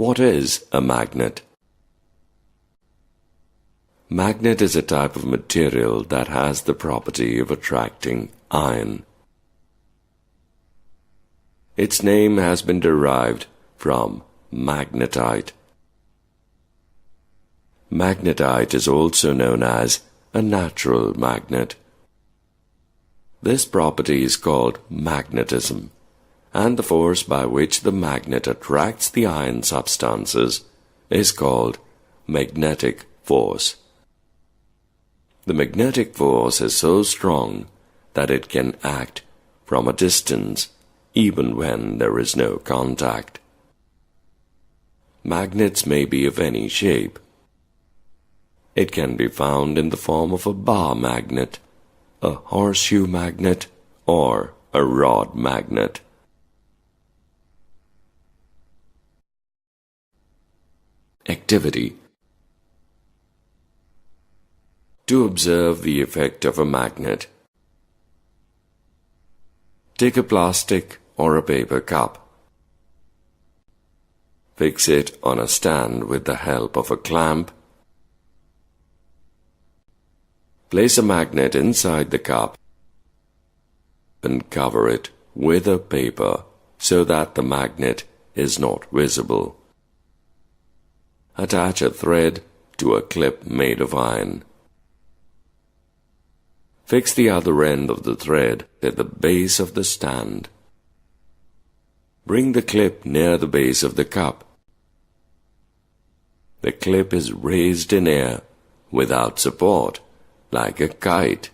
What is a magnet? Magnet is a type of material that has the property of attracting iron. Its name has been derived from magnetite. Magnetite is also known as a natural magnet. This property is called magnetism, and the force by which the magnet attracts the iron substances is called magnetic force. The magnetic force is so strong that it can act from a distance even when there is no contact. Magnets may be of any shape. It can be found in the form of a bar magnet, a horseshoe magnet, or a rod magnet. Activity: to observe the effect of a magnet. Take a plastic or a paper cup. Fix it on a stand with the help of a clamp. Place a magnet inside the cup and cover it with a paper so that the magnet is not visible. Attach a thread to a clip made of iron. Fix the other end of the thread at the base of the stand. Bring the clip near the base of the cup. The clip is raised in air without support, like a kite.